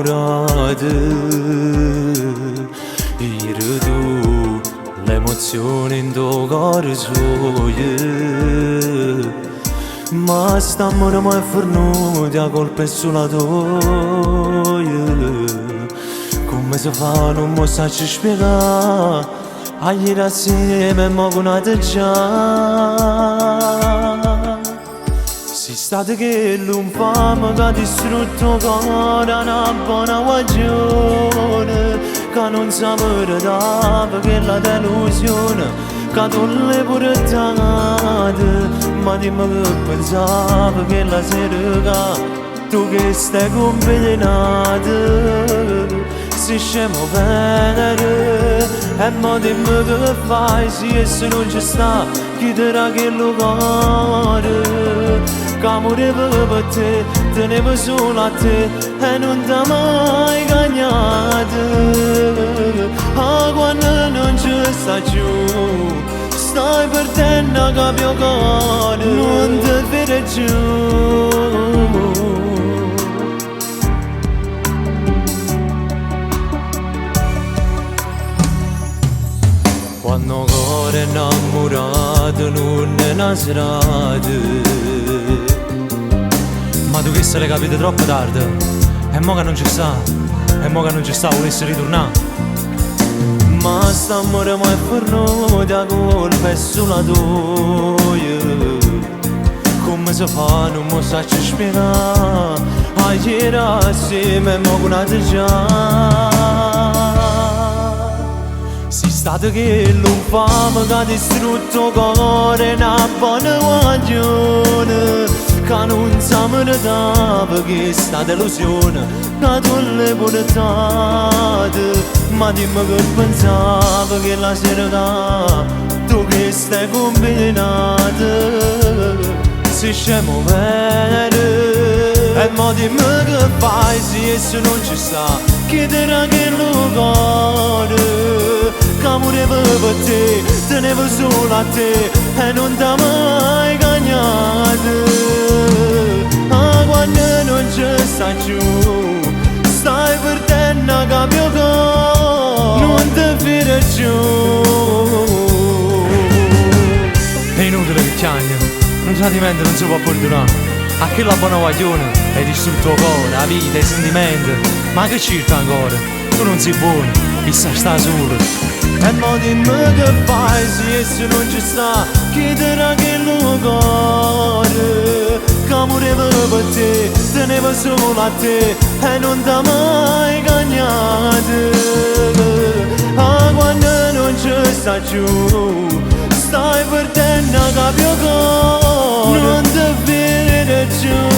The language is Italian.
innamorate, io tu l'emozione in tuo cuore suoia, ma st'amore mai fornuti a colpa sulla tua. Come si fa non mi sacci spiegare, a ieri assieme mo conate già. Si state che l'infame che ha distrutto cuore una buona guagione, che non sapeva che la delusione che tu le portate, ma dimmi che pensava che la sera tu che stai combinata si scemo venere, e mo dimmi che fai se non ci sta chi dirà che lo cuore che amore per te tenevo solo a te e non t'ha mai cagnato. Ah, quando non ci sta giù stai perdendo capio cuore, non ti vede giù. Quando cuore innamorato non è una strada, ma tu che se l'hai capito troppo tardi, e mo che non ci sta, volessi ritornare. Ma st'amore mai fornuto a colpa è sulla tua, come si fa non mi sacci spiegare, a ieri assieme mo conate già. Si state che l'infame che ha distrutto cuore una buona guagione, che non sa meritava che sta delusione che tu le portate, ma dimmi che pensava che la sera tu che stai combinata si scemo vero, e mo dimmi che fai se non ci sta chi dirà che lo cuore che amore per te tenevo solo a te e non t'ha mai cagnato. Ah, quando non ci sta giù stai perdendo capio cuore, non ti fide giù. È inutile che chiagni, un sentimento non si può perdonare. A che la buona guaglione hai distrutto il cuore, la vita, i sentimenti, ma che circa ancora? Tu non sei buono, chissà sta solo. E mo dimmi che fai se non ci sta chi dirà che lo cuore che amore per te tenevo solo a te e non t'ha mai cagnato. Ah, quando non ci sta giù stai perdendo capio cuore, non ti vede giù.